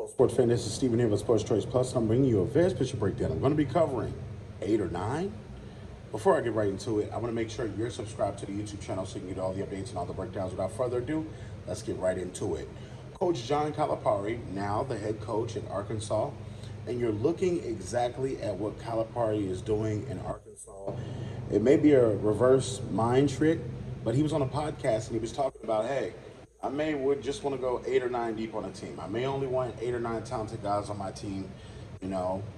Hello, sports fan. This is Steven here with Sports Choice Plus. I'm bringing you a various picture breakdown. I'm going to be covering 8 or 9. Before I get right into it, I want to make sure you're subscribed to the YouTube channel so you can get all the updates and all the breakdowns. Without further ado, let's get right into it. Coach John Calipari, now the head coach at Arkansas, and you're looking exactly at what Calipari is doing in Arkansas. It may be a reverse mind trick, but he was on a podcast and he was talking about, hey, I would just want to go 8 or 9 deep on a team. I may only want 8 or 9 talented guys on my team,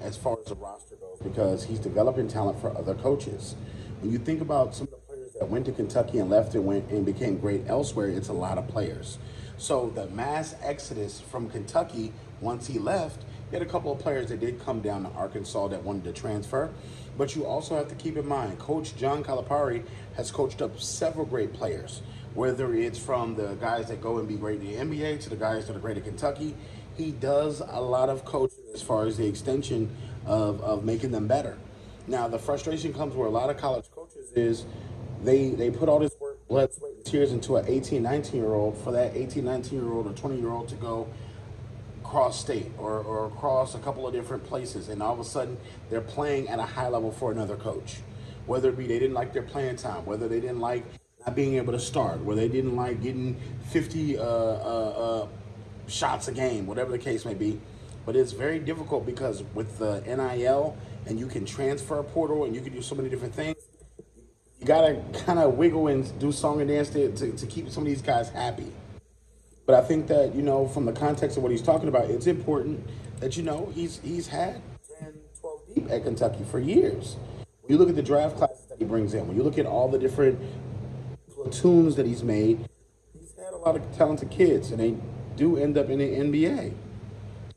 as far as the roster goes, because he's developing talent for other coaches. When you think about some of the players that went to Kentucky and left and went and became great elsewhere, it's a lot of players. So the mass exodus from Kentucky, once he left, you had a couple of players that did come down to Arkansas that wanted to transfer. But you also have to keep in mind, Coach John Calipari has coached up several great players, whether it's from the guys that go and be great in the NBA to the guys that are great at Kentucky. He does a lot of coaching as far as the extension of making them better. Now, the frustration comes where a lot of college coaches is they put all this work, blood, sweat, and tears into an 18, 19-year-old for that 18, 19-year-old or 20-year-old to go cross state or across a couple of different places, and all of a sudden they're playing at a high level for another coach. Whether it be they didn't like their playing time, whether they didn't like not being able to start, where they didn't like getting 50 shots a game, whatever the case may be. But it's very difficult because with the NIL and you can transfer portal and you can do so many different things, you gotta kind of wiggle and do song and dance to keep some of these guys happy. But I think that, from the context of what he's talking about, it's important that, he's had 10, 12 deep at Kentucky for years. When you look at the draft classes that he brings in, when you look at all the different platoons that he's made, he's had a lot of talented kids, and they do end up in the NBA.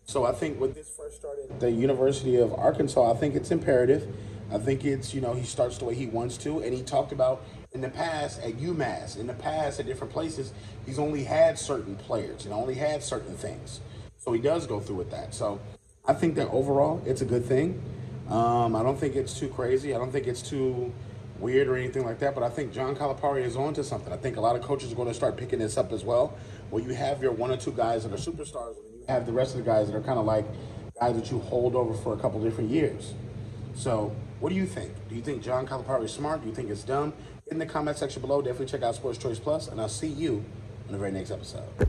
So I think when this first started at the University of Arkansas, I think it's imperative. I think it's, he starts the way he wants to, and he talked about in the past at UMass, in the past at different places, he's only had certain players and only had certain things. So he does go through with that. So I think that overall it's a good thing. I don't think it's too crazy. I don't think it's too weird or anything like that, but I think John Calipari is on to something. I think a lot of coaches are going to start picking this up as well, where you have your 1 or 2 guys that are superstars, and you have the rest of the guys that are kind of like guys that you hold over for a couple different years. So what do you think? Do you think John Calipari is smart? Do you think it's dumb? In the comment section below, definitely check out Sports Choice Plus, and I'll see you in the very next episode.